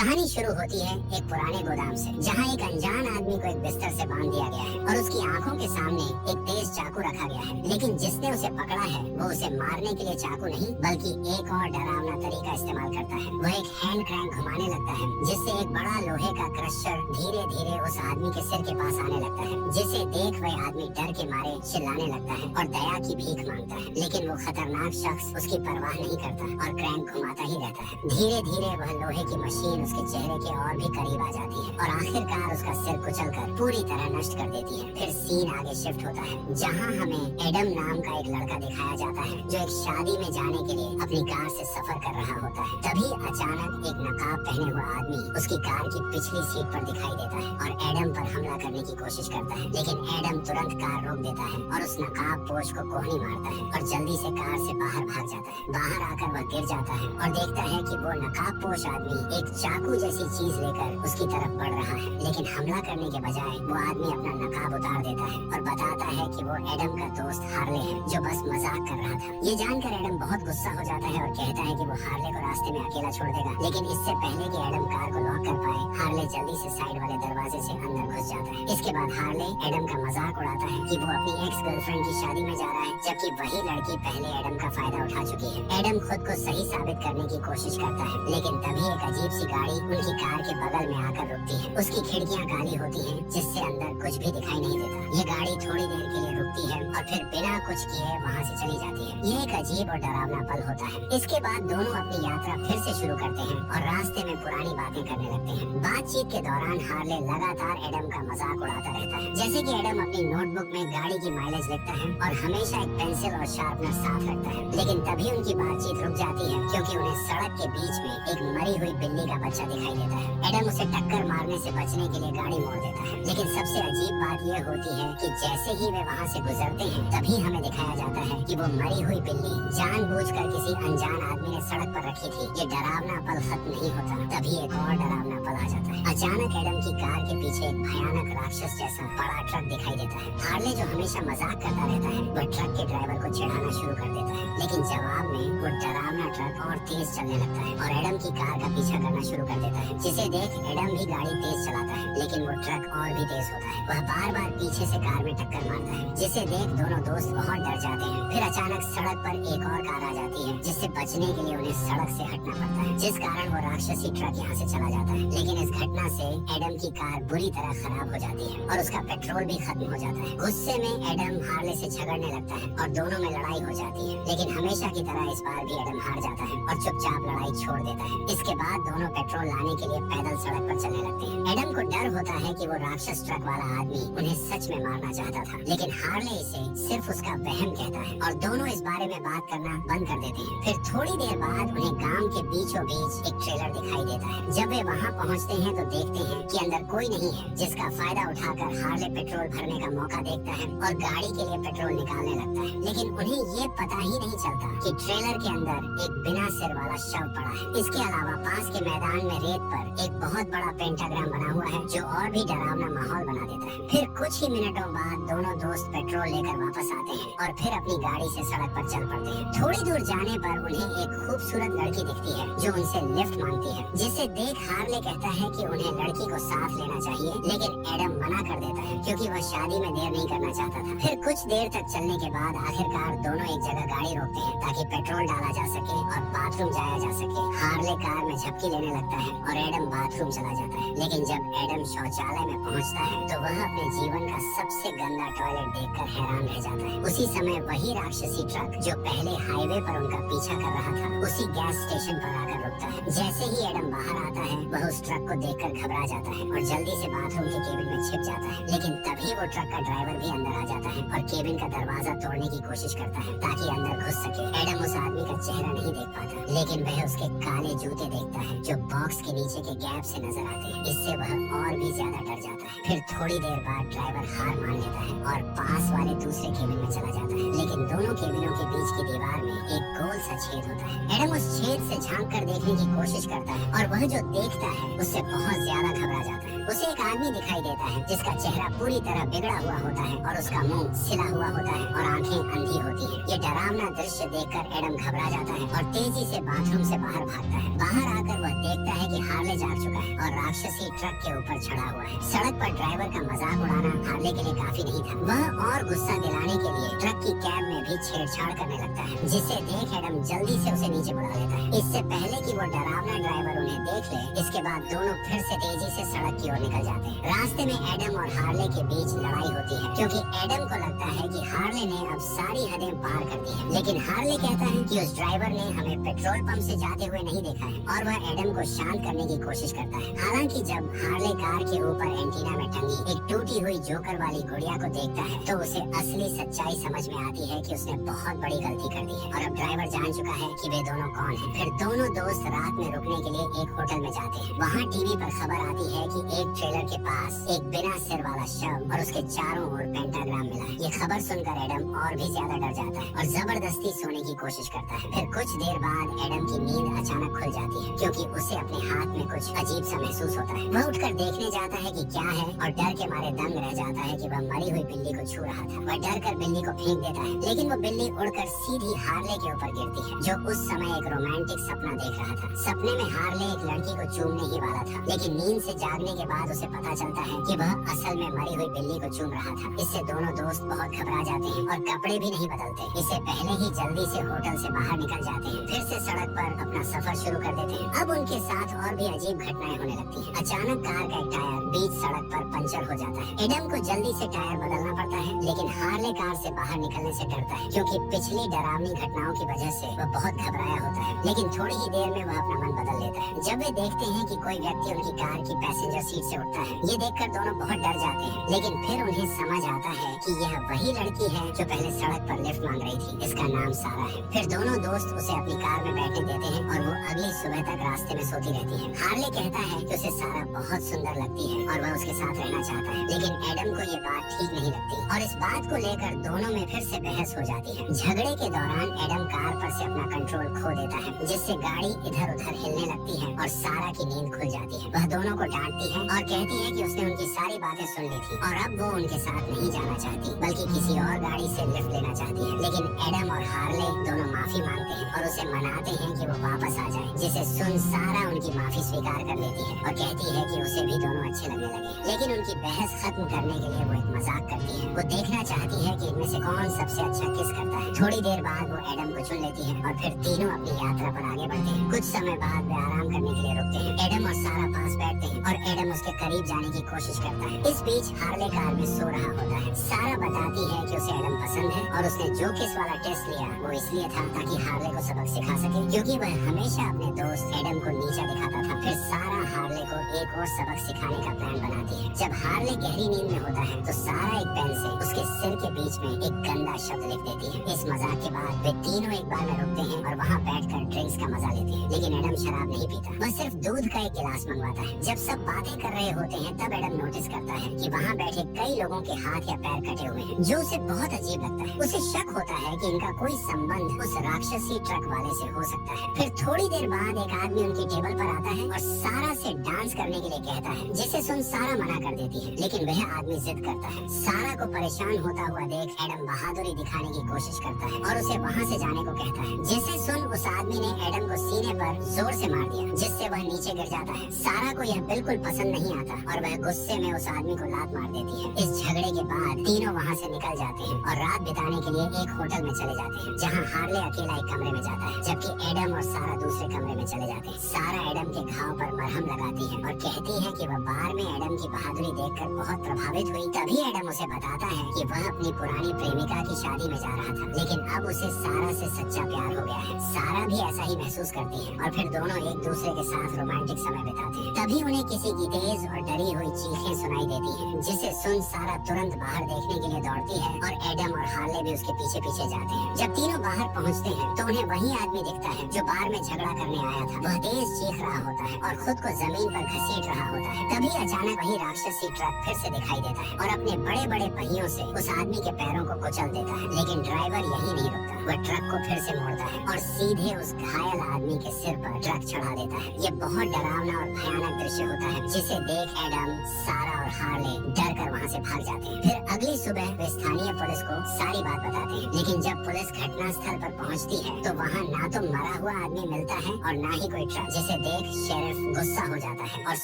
कहानी शुरू होती है एक पुराने गोदाम से, जहाँ एक अनजान आदमी को एक बिस्तर से बांध दिया गया है और उसकी आंखों के सामने एक तेज चाकू रखा गया है। लेकिन जिसने उसे पकड़ा है वो उसे मारने के लिए चाकू नहीं बल्कि एक और डरावना तरीका इस्तेमाल करता है। वह एक हैंड क्रैंक घुमाने लगता है जिससे एक बड़ा लोहे का क्रशर धीरे धीरे उस आदमी के सिर के पास आने लगता है, जिसे देख वह आदमी डर के मारे चिल्लाने लगता है और दया की भीख मांगता है। लेकिन वो खतरनाक शख्स उसकी परवाह नहीं करता और क्रैंक घुमाता ही रहता है। धीरे धीरे वह लोहे की मशीन उसके चेहरे के और भी करीब आ जाती है और आखिरकार उसका सिर कुचलकर पूरी तरह नष्ट कर देती है। फिर सीन आगे शिफ्ट होता है, जहां हमें एडम नाम का एक लड़का दिखाया जाता है जो एक शादी में जाने के लिए अपनी कार से सफर कर रहा होता है। तभी अचानक एक नकाब पहने हुआ आदमी उसकी कार की पिछली सीट पर दिखाई देता है और एडम पर हमला करने की कोशिश करता है। लेकिन एडम तुरंत कार रोक देता है और उस नकाब पोश को कोहनी मारता है और जल्दी से कार से बाहर भाग जाता है। बाहर आकर वह गिर जाता है और देखता है कि वो नकाब पोश आदमी एक चाकू जैसी चीज लेकर उसकी तरफ बढ़ रहा है। लेकिन हमला करने के बजाय वो आदमी अपना नकाब उतार देता है और बताता है कि वो एडम का दोस्त हार्ले है जो बस मजाक कर रहा था। ये जानकर एडम बहुत गुस्सा हो जाता है और कहता है कि वो हार्ले को रास्ते में अकेला छोड़ देगा। लेकिन इससे पहले कि एडम कार को लॉक कर पाए, हार्ले जल्दी से साइड वाले दरवाजे से अंदर घुस जाता है। इसके बाद हार्ले एडम का मजाक उड़ाता है कि वो अपनी एक्स गर्लफ्रेंड की शादी में जा रहा है, जबकि वही लड़की पहले एडम का फायदा उठा चुकी है। एडम खुद को सही साबित करने की कोशिश करता है, लेकिन तभी एक अजीब सी गाड़ी उनकी कार के बगल में आकर रुकती है। उसकी खिड़कियां काली होती हैं, जिससे अंदर कुछ भी दिखाई नहीं देता। ये गाड़ी थोड़ी देर के लिए रुकती है और फिर बिना कुछ किए वहाँ से चली जाती है। ये एक अजीब और डरावना पल होता है। इसके बाद दोनों अपनी यात्रा फिर से शुरू करते हैं और रास्ते में पुरानी बातें करने लगते हैं। बातचीत के दौरान हार्ले लगातार एडम का मजाक उड़ाता रहता है, जैसे कि एडम अपनी नोटबुक में गाड़ी की माइलेज लिखता है और हमेशा एक पेंसिल और शार्पनर साथ रखता है। लेकिन तभी उनकी बातचीत रुक जाती है क्योंकि उन्हें सड़क के बीच में एक मरी हुई बिल्ली का बच्चा दिखाई देता है। एडम उसे टक्कर मारने से बचने के लिए गाड़ी मोड़ देता है। लेकिन सबसे अजीब बात यह होती है कि जैसे ही वे वहाँ से गुजरते हैं, तभी हमें दिखाया जाता है कि वो मरी हुई बिल्ली जानबूझकर किसी अनजान आदमी ने सड़क पर रखी थी। ये डरावना पल खत्म नहीं होता, तभी एक और डरावना पल आ जाता है। अचानक एडम की कार के पीछे एक भयानक राक्षस जैसा बड़ा ट्रक दिखाई देता है। हार्ले जो हमेशा मजाक करता रहता है, वह ट्रक के ड्राइवर को चिढ़ाना शुरू कर देता है। लेकिन जवाब में वो डरावना ट्रक और तेज चलने लगता है और एडम की कार का पीछा करना शुरू कर देता है, जिसे देख एडम भी गाड़ी तेज चलाता है। लेकिन वो ट्रक और भी तेज होता है। वह बार बार पीछे से कार में टक्कर मारता है, जिसे देख दोनों दोस्त बहुत डर जाते हैं। फिर अचानक सड़क पर एक और कार आ जाती है, जिससे बचने के लिए उन्हें सड़क से हटना पड़ता है, जिस कारण वो राक्षसी ट्रक यहाँ से चला जाता है। लेकिन इस घटना से एडम की कार बुरी तरह खराब हो जाती है और उसका पेट्रोल भी खत्म हो जाता है। गुस्से में एडम हार्ले से झगड़ने लगता है और दोनों में लड़ाई हो जाती है। लेकिन हमेशा की तरह इस बार भी एडम हार जाता है और चुपचाप लड़ाई छोड़ देता है। इसके बाद दोनों पेट्रोल लाने के लिए पैदल सड़क पर चलने लगते हैं। एडम को डर होता है कि वो राक्षस ट्रक वाला आदमी उन्हें सच में मारना चाहता था, लेकिन हार्ले इसे सिर्फ उसका वहम कहता है और दोनों इस बारे में बात करना बंद कर देते हैं। फिर थोड़ी देर बाद उन्हें गांव के बीचों बीच एक ट्रेलर दिखाई देता है। जब वे वहां पहुंचते हैं तो देखते हैं कि अंदर कोई नहीं है, जिसका फायदा उठाकर हार्ले पेट्रोल भरने का मौका देखता है और गाड़ी के लिए पेट्रोल निकालने लगता है। लेकिन उन्हें ये पता ही नहीं चलता कि ट्रेलर के अंदर एक बिना सिर वाला शव पड़ा है। इसके अलावा पास के मैदान में रेत पर एक बहुत बड़ा पेंटाग्राम बना हुआ है, जो और भी डरावना माहौल बना देता है। फिर कुछ ही मिनटों बाद दोनों दोस्त पेट्रोल लेकर वापस आते हैं और फिर अपनी गाड़ी से सड़क पर चल पड़ते हैं। थोड़ी दूर जाने पर उन्हें एक खूबसूरत लड़की दिखती है जो उनसे लिफ्ट मांगती है, जिसे देख हार्ले कहता है कि उन्हें लड़की को साथ लेना चाहिए। लेकिन एडम मना कर देता है क्योंकि वह शादी में देर नहीं करना चाहता था। फिर कुछ देर तक चलने के बाद आखिरकार दोनों एक जगह गाड़ी रोकते हैं ताकि पेट्रोल डाला जा सके और बाथरूम जाया जा सके। हार्ले कार में झपकी लेने लगता है और एडम बाथरूम चला जाता है। लेकिन जब एडम शौचालय में पहुंचता है तो वह अपने जीवन का सबसे गंदा टॉयलेट देखकर हैरान रह जाता है। उसी समय वही राक्षसी ट्रक जो पहले हाईवे पर उनका पीछा कर रहा था, उसी गैस स्टेशन पर आकर रुकता है। जैसे ही एडम बाहर आता है, वह उस ट्रक को देखकर घबरा जाता है और जल्दी से बाथरूम के केबिन में छिप जाता है। लेकिन तभी वो ट्रक का ड्राइवर भी अंदर आ जाता है और केबिन का दरवाजा तोड़ने की कोशिश करता है ताकि अंदर घुस सके। एडम उस आदमी का चेहरा नहीं देख पाता, लेकिन वह उसके काले जूते देखता है जो बॉक्स के नीचे के गैप से नजर आते हैं। इससे वह और भी ज्यादा डर जाता है। फिर थोड़ी देर बाद ड्राइवर हार मान लेता है और पास वाले दूसरे केबिन में चला जाता है। लेकिन दोनों केबिनों के बीच की दीवार में एक गोल सा छेद होता है। एडम उस छेद से झांक कर देखने की कोशिश करता है और वह जो देखता है उससे बहुत ज्यादा घबरा जाता है। उसे एक आदमी दिखाई देता है जिसका चेहरा पूरी तरह बिगड़ा हुआ होता है और उसका मुंह सिला हुआ होता है और आंखें अंधी होती हैं। ये डरावना दृश्य देखकर एडम घबरा जाता है और तेजी से बाथरूम से बाहर भागता है। बाहर आकर वह देखता है कि हार्ले जाग चुका है और राक्षसी ट्रक के ऊपर चढ़ा हुआ है। सड़क पर ड्राइवर का मजाक उड़ाना हार्ले के लिए काफी नहीं था। वह और गुस्सा दिलाने के लिए ट्रक की कैब में भी छेड़छाड़ करने लगता है, जिसे देख एडम जल्दी से उसे नीचे बुला लेता है। इससे पहले कि वो डरावना ड्राइवर उन्हें देख ले, इसके बाद दोनों फिर से तेजी से सड़क की ओर निकल जाते हैं। रास्ते में एडम और हार्ले के बीच लड़ाई होती है, क्योंकि एडम को लगता है कि हार्ले ने अब सारी हदें पार कर दी हैं। लेकिन हार्ले कहता है कि उस ड्राइवर ने हमें पेट्रोल पंप से जाते हुए नहीं देखा है और वह एडम को शांत करने की कोशिश करता है। हालांकि जब हार्ले कार के ऊपर एंटीना में टंगी एक टूटी हुई जोकर वाली गुड़िया को देखता है तो उसे असली सच्चाई समझ में आती है कि उसने बहुत बड़ी गलती कर दी है और अब ड्राइवर जान चुका है कि वे दोनों कौन हैं। फिर दोनों दोस्त रात में रुकने के लिए एक होटल में जाते हैं। वहाँ टीवी पर खबर आती है कि एक ट्रेलर के पास एक बिना सिर वाला शव और उसके चारों ओर पेंटाग्राम मिला है। ये खबर सुनकर एडम और भी ज्यादा डर जाता है और जबरदस्ती सोने की कोशिश करता है। फिर कुछ देर बाद एडम की नींद अचानक खुल जाती है, क्योंकि उसे अपने हाथ में कुछ अजीब सा महसूस होता है। वह उठकर देखने जाता है कि क्या है और डर के मारे दंग रह जाता है कि वह मरी हुई बिल्ली को छू रहा था। वह डर कर बिल्ली को फेंक देता है, लेकिन वो बिल्ली उड़कर सीधी हार्ले के ऊपर गिरती है, जो उस समय एक रोमांटिक सपना देख रहा था। सपने में हार्ले एक लड़की को चूमने ही वाला था, लेकिन नींद से जागने के बाद उसे पता चलता है कि वह असल में मरी हुई बिल्ली को चूम रहा था। इससे दोनों दोस्त बहुत घबरा जाते हैं और कपड़े भी नहीं बदलते। इससे पहले ही जल्दी से होटल से बाहर निकल जाते हैं। फिर से सड़क पर अपना सफर शुरू कर देते हैं। अब उनके साथ और भी अजीब घटनाएं होने लगती हैं। अचानक कार का एक टायर बीच सड़क पर पंचर हो जाता है। एडम को जल्दी से टायर बदलना पड़ता है, लेकिन हार्ले कार से बाहर निकलने से डरता है, क्योंकि पिछली डरावनी घटनाओं की वजह से वह बहुत घबराया होता है। लेकिन थोड़ी ही देर में वह अपना मन बदल लेता है। जब वे देखते हैं कि कोई व्यक्ति उनकी कार की पैसेंजर सीट से उठता है, ये देखकर दोनों बहुत डर जाते हैं। लेकिन फिर उन्हें समझ आता है कि यह वही लड़की है जो पहले सड़क पर लिफ्ट मांग रही थी। इसका नाम सारा है। फिर दोनों दोस्त उसे अपनी कार में बैठने देते हैं और वो अगली सुबह तक रास्ते में सोती रहती है। हार्ले कहता है कि उसे सारा बहुत सुंदर लगती है और वह उसके साथ रहना चाहता है, लेकिन एडम को ये बात ठीक नहीं लगती और इस बात को लेकर दोनों में फिर से बहस हो जाती है। झगड़े के दौरान एडम कार पर से अपना कंट्रोल खो देता है, जिससे गाड़ी इधर उधर हिलने लगती है और सारा की नींद खुल जाती है। वह दोनों को डांटती है और कहती है कि उसने उनकी सारी बातें सुन ली थी और अब वो उनके साथ नहीं जाना चाहती, बल्कि किसी और गाड़ी से लिफ्ट लेना चाहती है। लेकिन एडम और हार्ले दोनों माफी मांगते हैं और उसे मनाते हैं कि वो वापस आ जाए, जिसे सुन सारा उनकी माफी स्वीकार कर लेती है और कहती है कि उसे भी दोनों अच्छे लगने लगे। लेकिन उनकी बहस खत्म करने के लिए वो एक मजाक करती है। वो देखना चाहती है कि इनमें से कौन सबसे अच्छा किस करता है। थोड़ी देर बाद वो एडम को चुन लेती है और फिर तीनों अपनी यात्रा पर आगे बढ़ते हैं। कुछ समय बाद वे आराम करने के लिए रुकते हैं। एडम और सारा पास बैठते हैं और एडम उसके करीब जाने की कोशिश करता है। इस बीच हार्ले कार में सो रहा होता है। सारा बताती है कि उसे एडम पसंद है और उसने जो किस वाला टेस्ट लिया वो इसलिए था ताकि हार्ले को सबक सिखा सके, क्योंकि वह हमेशा अपने दोस्त एडम को नीचा दिखाता था। फिर सारा हार्ले को एक और सबक सिखाने का प्लान बनाती है। जब हार्ले गहरी नींद में होता है तो सारा एक पेन से उसके सिर के बीच में एक गंदा शब्द लिख देती है। इस मजाक के बाद वे तीनों एक बार में रुकते हैं और वहाँ बैठकर ड्रिंक्स का मजा लेते हैं। लेकिन एडम शराब नहीं पीता, वह सिर्फ दूध का एक गिलास मंगवाता है। जब सब बातें कर रहे होते हैं तब एडम नोटिस करता है कि वहाँ बैठे कई लोगों के हाथ या पैर कटे हुए हैं, जो उसे बहुत अजीब लगता है। उसे शक होता है कि इनका कोई संबंध उस राक्षसी ट्रक वाले से हो सकता है। फिर थोड़ी देर बाद एक आदमी उनकी टेबल पर आता है और सारा से डांस करने के लिए कहता है, जिसे सुन सारा मना कर देती है। लेकिन वह आदमी जिद करता है। सारा को परेशान होता हुआ देख एडम बहादुरी दिखाने की कोशिश करता है और उसे वहाँ से जाने को कहता है। जिसे सुन उस आदमी ने एडम को सीने पर जोर से मार दिया, जिससे वह नीचे गिर जाता है। सारा को यह बिल्कुल पसंद नहीं आता और वह गुस्से में उस आदमी को लात मार देती है। इस झगड़े के बाद तीनों वहाँ से निकल जाते हैं और रात बिताने के लिए एक होटल में चले जाते हैं, जहाँ हार्ले अकेला एक कमरे में जाता है, जबकि एडम और सारा दूसरे कमरे में चले जाते हैं। सारा एडम के घाव पर मरहम लगाती है और कहती है कि वह बार में एडम की बहादुरी देखकर बहुत प्रभावित हुई। तभी एडम उसे बताता है कि वह अपनी पुरानी प्रेमिका की शादी में जा रहा था, लेकिन अब उसे सारा से सच्चा प्यार हो गया है। सारा भी ऐसा ही महसूस करती है और फिर दोनों एक दूसरे के साथ रोमांटिक समय बिताते हैं। तभी उन्हें किसी की तेज और डरी हुई चीखें सुनाई देती हैं, जिसे सुन सारा तुरंत बाहर देखने के लिए दौड़ती है और एडम और हार्ले भी उसके पीछे पीछे जाते हैं। जब तीनों बाहर पहुंचते हैं तो उन्हें वही आदमी दिखता है जो बार में झगड़ा करने आया था। वह तेज चीख रहा होता है और खुद को जमीन पर घसीट रहा होता है। तभी अचानक वही राक्षसी ट्रक फिर से दिखाई देता है और अपने बड़े बड़े पहियों से उस आदमी के पैरों को कुचल देता है। लेकिन ड्राइवर यही नहीं रुकता, वह ट्रक को फिर से मोड़ता है और सीधे उस घायल आदमी के सिर पर ट्रक चढ़ा देता है। ये बहुत डरावना और भयानक भयानक दृश्य होता है, जिसे देख एडम, सारा और हार्ले डर कर वहाँ से भाग जाते हैं। फिर अगली सुबह वे स्थानीय पुलिस को सारी बात बताते हैं, लेकिन जब पुलिस घटना स्थल पर पहुँचती है तो वहाँ ना तो मरा हुआ आदमी मिलता है और ना ही कोई ट्रक, जिसे देख शेरिफ गुस्सा हो जाता है और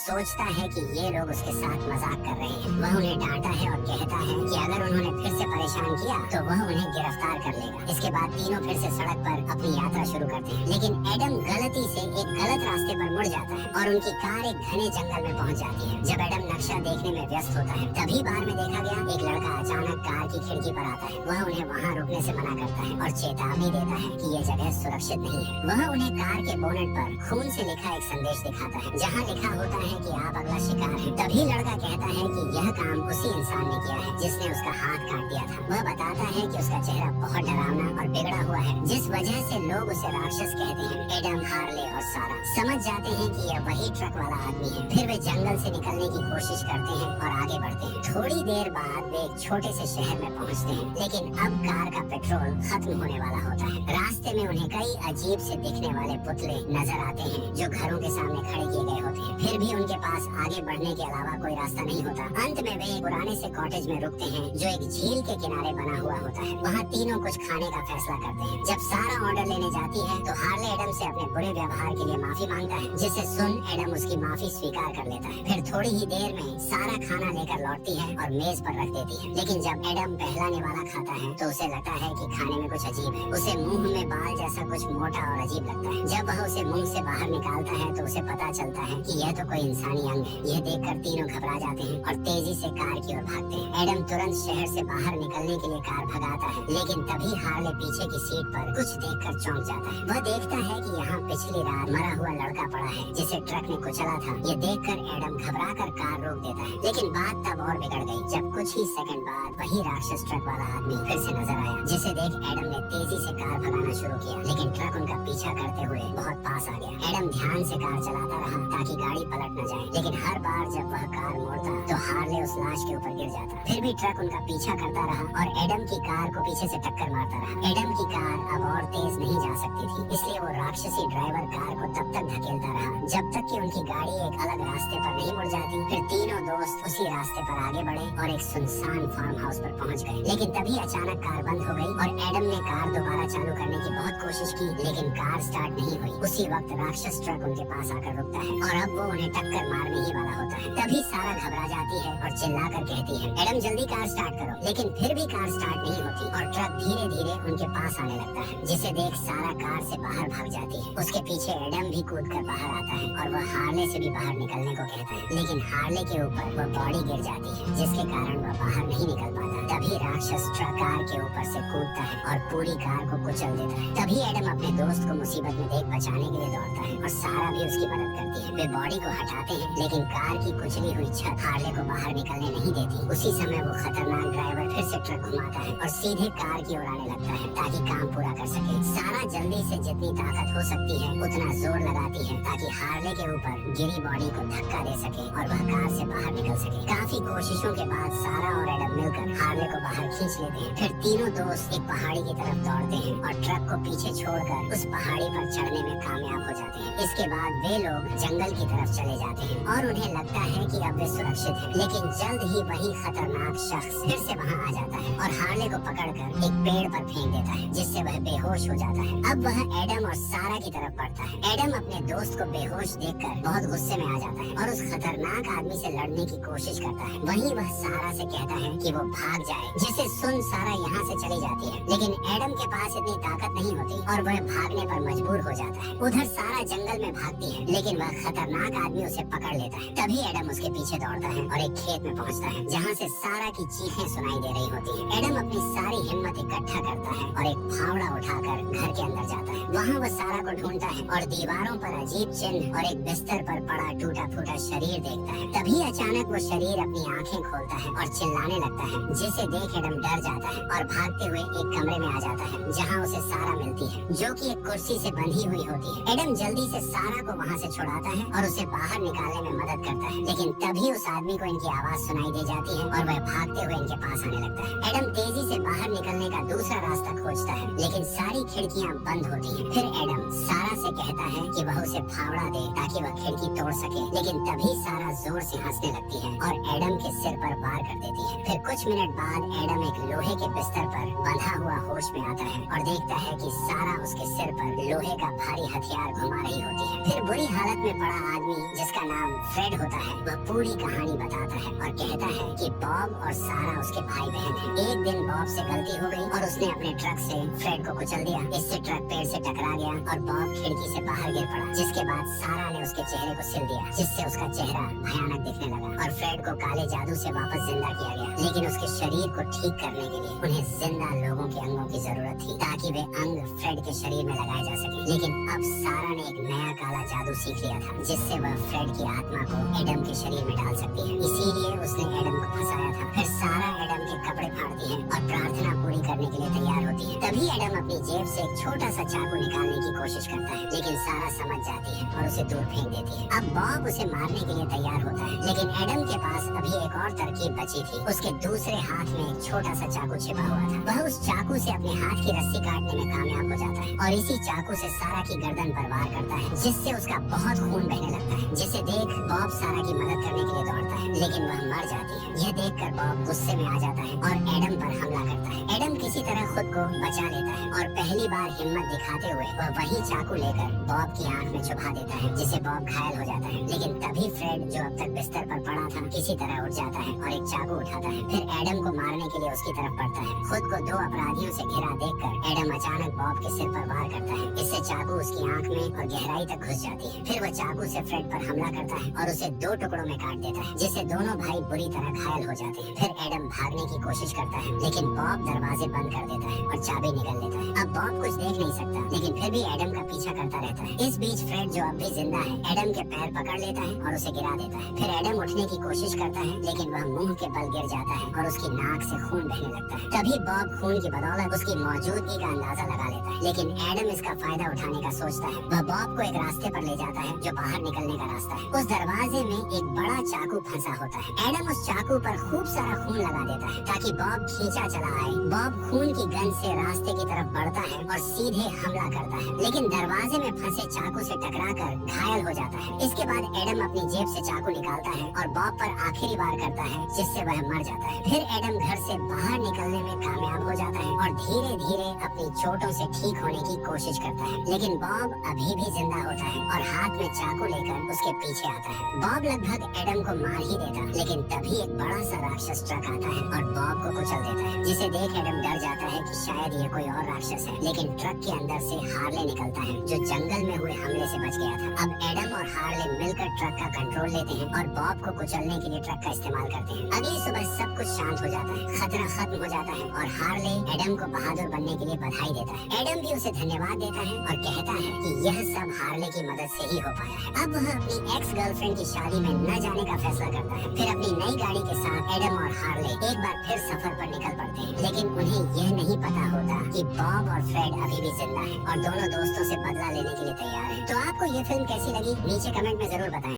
सोचता है कि ये लोग उसके साथ मजाक कर रहे हैं। वह उन्हें डांटता है और कहता है कि अगर उन्होंने फिर से परेशान किया तो वह उन्हें गिरफ्तार कर लेगा। इसके बाद तीनों फिर से सड़क पर अपनी यात्रा शुरू करते हैं, लेकिन एडम गलती से एक गलत रास्ते पर मुड़ जाता है और उनकी कार एक घने जंगल में पहुंच जाती है। जब एडम नक्शा देखने में व्यस्त होता है, तभी बार में देखा गया एक लड़का अचानक कार की खिड़की पर आता है। वह उन्हें वहाँ रुकने से मना करता है और चेतावनी देता है कि ये जगह सुरक्षित नहीं है। वह उन्हें कार के बोनेट पर खून से लिखा एक संदेश दिखाता है, जहाँ लिखा होता है कि आप अगला शिकार हैं। तभी लड़का कहता है कि यह काम उसी इंसान ने किया है जिसने उसका हाथ काट दिया था। वह बताता है कि उसका चेहरा बहुत डरावना और बिगड़ा हुआ है, जिस वजह से लोग उसे राक्षस कहते हैं। एडम, हार्ले और सारा समझ जाते हैं कि यह वही ट्रक वाला आदमी है। फिर वे जंगल से निकलने की कोशिश करते हैं और आगे बढ़ते हैं। थोड़ी देर बाद वे एक छोटे से शहर में पहुंचते हैं, लेकिन अब कार का पेट्रोल खत्म होने वाला होता है। रास्ते में उन्हें कई अजीब से दिखने वाले पुतले नजर आते हैं जो घरों के सामने खड़े किए गए होते हैं। फिर भी उनके पास आगे बढ़ने के अलावा कोई रास्ता नहीं होता। अंत में वे पुराने से कॉटेज में रुकते हैं जो एक झील के किनारे बना हुआ होता है। वहाँ तीनों कुछ खाने का फैसला करते हैं। जब सारा ऑर्डर लेने जाती है तो हार्ले एडम से अपने बुरे व्यवहार के लिए माफी मांगता है, जिसे सुन एडम उसकी माफी स्वीकार कर लेता है। फिर थोड़ी ही देर में सारा खाना लेकर लौटती है और मेज पर रख देती है, लेकिन जब एडम पहलाने वाला खाता है तो उसे लगता है कि खाने में कुछ अजीब है। उसे मुंह में बाल जैसा कुछ मोटा और अजीब लगता है। जब वह उसे मुंह से बाहर निकालता है तो उसे पता चलता है कि यह तो कोई इंसानी अंग है। यह देखकर तीनों घबरा जाते हैं और तेजी से कार की ओर भागते हैं। एडम तुरंत शहर से बाहर निकलने के लिए कार भगाता है, लेकिन तभी हार्ले पीछे की सीट पर कुछ देखकर चौंक जाता है। वह देखता है कि यहाँ पिछली रात मरा हुआ लड़का पड़ा है जिसे ट्रक ने कुचला था। ये देखकर एडम घबराकर कार रोक देता है, लेकिन बात तब और बिगड़ गई जब कुछ ही सेकंड बाद वही राक्षस ट्रक वाला आदमी फिर से नजर आया, जिसे देख एडम ने तेजी से कार भगाना शुरू किया, लेकिन ट्रक उनका पीछा करते हुए बहुत पास आ गया। एडम ध्यान से कार चलाता रहा ताकि गाड़ी पलट न जाए, लेकिन हर बार जब वह कार मोड़ता तो हार्ले उस लाश के ऊपर गिर जाता। फिर भी ट्रक उनका पीछा करता रहा और एडम की कार को पीछे से टक्कर मारता रहा। एडम की कार अब और तेज नहीं जा सकती थी, इसलिए वो राक्षसी ड्राइवर कार को तब तक धकेलता रहा जब तक कि उनकी गाड़ी एक अलग रास्ते पर नहीं मुड़ जाती। फिर तीनों दोस्त उसी रास्ते पर आगे बढ़े और एक सुनसान फार्म हाउस पर पहुंच गए, लेकिन तभी अचानक कार बंद हो गई और एडम ने कार दोबारा चालू करने की बहुत कोशिश की, लेकिन कार स्टार्ट नहीं हुई। उसी वक्त राक्षस ट्रक उनके पास आकर रुकता है और अब वो उन्हें टक्कर मारने ही वाला होता है। तभी सारा घबरा जाती है और चिल्लाकर कहती है, एडम जल्दी कार स्टार्ट करो। लेकिन फिर भी कार स्टार्ट नहीं होती और ट्रक धीरे धीरे उनके पास आने लगता है, जिसे देख सारा कार से बाहर भाग जाती है। उसके पीछे एडम भी कूदकर बाहर आता है और वह हार्ले से भी बाहर निकलने को कहता है, लेकिन हार्ले के ऊपर वह बॉडी गिर जाती है, जिसके कारण वह बाहर नहीं निकल पाता। तभी राक्षस ट्रक कार के ऊपर से कूदता है और पूरी कार को कुचल देता है। तभी एडम अपने दोस्त को मुसीबत में देख बचाने के लिए दौड़ता है और सारा भी उसकी मदद करती है। वे बॉडी को हटाते हैं, लेकिन कार की कुचली हुई छत हार्ले को बाहर निकलने नहीं देती। उसी समय वो खतरनाक ड्राइवर फिर से ट्रक घुमाता है और सीधे कार की ओर आने लगता है ताकि काम पूरा कर सके। सारा जल्दी से जितनी ताकत हो सकती है उतना जोर लगाती है ताकि हार्ले के ऊपर गिरी बॉडी को धक्का दे सके और वह कार से बाहर निकल सके। काफी कोशिशों के बाद सारा और एडम मिलकर हार्ले को बाहर खींच लेते हैं। फिर तीनों दोस्त एक पहाड़ी की तरफ दौड़ते हैं और ट्रक को पीछे छोड़कर उस पहाड़ी पर चढ़ने में कामयाब हो जाते हैं। इसके बाद वे लोग जंगल की तरफ चले जाते हैं और उन्हें लगता है कि अब वे सुरक्षित हैं, लेकिन जल्द ही वही खतरनाक शख्स फिर से वहाँ आ जाता है और हार्ले को पकड़कर एक पेड़ पर फेंक देता है, जिससे वह बेहोश हो जाता है। अब वह एडम और सारा की तरफ बढ़ता है। एडम अपने दोस्त को बेहोश देखकर बहुत गुस्से में आ जाता है और उस खतरनाक आदमी से लड़ने की कोशिश करता है। वहीं वह सारा से कहता है कि वो भाग जाए, जिसे सुन सारा यहाँ से चली जाती है, लेकिन एडम के पास इतनी ताकत नहीं होती और वह भागने पर मजबूर हो जाता है। उधर सारा जंगल में भागती है, लेकिन वह खतरनाक आदमी उसे पकड़ लेता है। तभी एडम उसके पीछे दौड़ता है और एक खेत में पहुँचता है, जहाँ से सारा की चीखें सुनाई दे रही होती है। एडम अपनी सारी हिम्मत इकट्ठा करता है और एक फावड़ा उठाकर घर के अंदर जाता है। वहाँ वह सारा को ढूंढता है और दीवारों पर अजीब चिन्ह और एक बिस्तर पर पड़ा टूटा फूटा शरीर देखता है। तभी अचानक वो शरीर अपनी आंखें खोलता है और चिल्लाने लगता है, जिसे देख एडम डर जाता है और भागते हुए एक कमरे में आ जाता है, जहाँ उसे सारा मिलती है, जो कि एक कुर्सी से बंधी हुई होती है। एडम जल्दी से सारा को वहाँ से छुड़ाता है और उसे बाहर निकालने में मदद करता है, लेकिन तभी उस आदमी को इनकी आवाज सुनाई दे जाती है और वह भागते हुए इनके पास आने लगता है। एडम तेजी से बाहर निकलने का दूसरा रास्ता खोजता है, लेकिन सारी खिड़कियाँ बंद होती हैं। फिर एडम सारा से कहता है कि वह उसे फावड़ा दे ताकि वह खिड़की तोड़ सके, लेकिन तभी सारा जोर से हंसने लगती है और एडम के सिर पर वार कर देती है। फिर कुछ मिनट बाद एडम एक लोहे के बिस्तर पर बंधा हुआ होश में आता है और देखता है कि सारा उसके सिर पर लोहे का भारी हथियार घुमा रही होती है। फिर बुरी हालत में पड़ा आदमी जिसका नाम फ्रेड होता है, वह पूरी कहानी बताता है और कहता है कि बॉब और सारा उसके भाई बहन हैं। एक दिन बॉब से गलती हो गई और उसने अपने ट्रक से फ्रेड को कुचल दिया। इससे ट्रक पेड़ से टकरा गया और बॉब खिड़की से बाहर गिर पड़ा, जिसके बाद सारा ने उसके चेहरे को सिल दिया, जिससे उसका चेहरा भयानक दिखने लगा और फ्रेड को काले जादू से वापस जिंदा किया गया। लेकिन उसके शरीर को ठीक करने के लिए उन्हें जिंदा लोगों के अंगों की जरूरत थी ताकि वे अंग फ्रेड के शरीर में लगाए जा सके। लेकिन अब सारा ने एक नया काला जादू सीख लिया था, जिससे वह फ्रेड की आत्मा को एडम के शरीर में डाल सकती है। इसीलिए उसने एडम को फंसाया था। फिर सारा एडम के कपड़े फाड़ती है और प्रार्थना पूरी करने के लिए तैयार होती है। तभी एडम अपनी जेब से एक छोटा सा चाकू निकालने की कोशिश करता है, लेकिन सारा समझ जाती है और उसे दूर फेंक देती है। अब बॉब उसे मारने के लिए तैयार होता है, लेकिन एडम के पास अभी एक और तरकीब बची थी। उसके दूसरे हाथ में एक छोटा सा चाकू छिपा हुआ था। वह उस चाकू से अपने हाथ की रस्सी काटने में कामयाब हो जाता है और इसी चाकू से सारा की गर्दन पर वार करता है, जिससे उसका बहुत खून बहने लगता है। जिसे देख बॉब सारा की मदद करने के लिए दौड़ता है, लेकिन वह मर जाती है। यह देखकर बॉब गुस्से में आ जाता है और एडम पर हमला करता है। एडम किसी तरह खुद को बचा लेता है और पहली बार हिम्मत दिखाते हुए वह वही चाकू लेकर बॉब की आंख में छुपा देता है, जिससे बॉब घायल हो जाता है। लेकिन तभी फ्रेड, जो अब तक बिस्तर पर पड़ा था, किसी तरह उठ जाता है और एक चाकू उठाता है। फिर एडम को मारने के लिए उसकी तरफ बढ़ता है। खुद को दो अपराधियों से घिरा देखकर एडम अचानक बॉब के सिर पर वार करता है। इससे चाकू उसकी आंख में और गहराई तक घुस जाती है। फिर वह चाकू से फ्रेड पर हमला करता है और उसे दो टुकड़ों में काट देता है, जिससे दोनों भाई बुरी तरह घायल हो जाते हैं। फिर एडम भागने की कोशिश करता है, लेकिन बॉब दरवाजे बंद कर देता है और चाबी निकल लेता है। अब बॉब कुछ देख नहीं सकता, लेकिन फिर भी एडम का पीछा करता रहता है। इस बीच फ्रेड, जो अब भी जिंदा है, एडम के पैर पकड़ लेता है और उसे गिरा देता है। फिर एडम उठने की कोशिश करता है, लेकिन वह मुंह के बल गिर जाता है और उसकी नाक से खून बहने लगता है। तभी बॉब खून की बदौलत उसकी मौजूदगी का अंदाजा लगा लेता है, लेकिन एडम इसका फायदा उठाने का सोचता है। वह बॉब को एक रास्ते पर ले जाता है जो बाहर निकलने का रास्ता है। उस दरवाजे में एक बड़ा चाकू फंसा होता है। एडम उस चाकू पर खूब सारा खून लगा देता है ताकि बॉब खींचा चला आए। बॉब खून की गंध से रास्ते की तरफ बढ़ता है और सीधे हमला करता है, लेकिन दरवाजे में फंसे चाकू से टकराकर घायल हो जाता है। इसके बाद एडम अपनी जेब से चाकू निकालता है और बॉब पर आखिरी वार करता है, जिससे वह मर जाता है। फिर एडम घर से बाहर निकलने में कामयाब हो जाता है और धीरे धीरे अपनी चोटों से ठीक होने की कोशिश करता है। लेकिन बॉब अभी भी जिंदा होता है और हाथ में चाकू लेकर उसके पीछे आता है। बॉब लगभग एडम को मार ही देता, लेकिन तभी एक बड़ा सा राक्षस ट्रक आता है और बॉब को कुचल देता है, जिसे देख एडम डर जाता है कि शायद ये कोई और राक्षस है। लेकिन ट्रक के अंदर से हार्ले निकलता है, जो जंगल में हुए हमले से बच गया था। अब एडम और हार्ले मिलकर ट्रक का कंट्रोल लेते हैं और बॉब को कुचलने के लिए ट्रक का इस्तेमाल करते हैं। अगली सुबह सब कुछ शांत हो जाता है, खतरा खत्म हो जाता है और हार्ले एडम को बहादुर बनने के लिए बधाई देता है। एडम भी उसे धन्यवाद देता है और कहता है कि यह सब हार्ले की मदद से ही हो पाया है। अब वह अपनी एक्स गर्लफ्रेंड की शादी में न जाने का फैसला करता है। फिर अपनी नई गाड़ी के साथ एडम और हार्ले एक बार फिर सफर पर निकल पड़ते हैं, लेकिन उन्हें यह नहीं पता होता कि बॉब और फ्रेड अभी भी जिंदा हैं और दोनों दोस्तों से बदला लेने के लिए तैयार हैं। तो आपको ये फिल्म कैसी लगी, नीचे कमेंट में जरूर बताएं।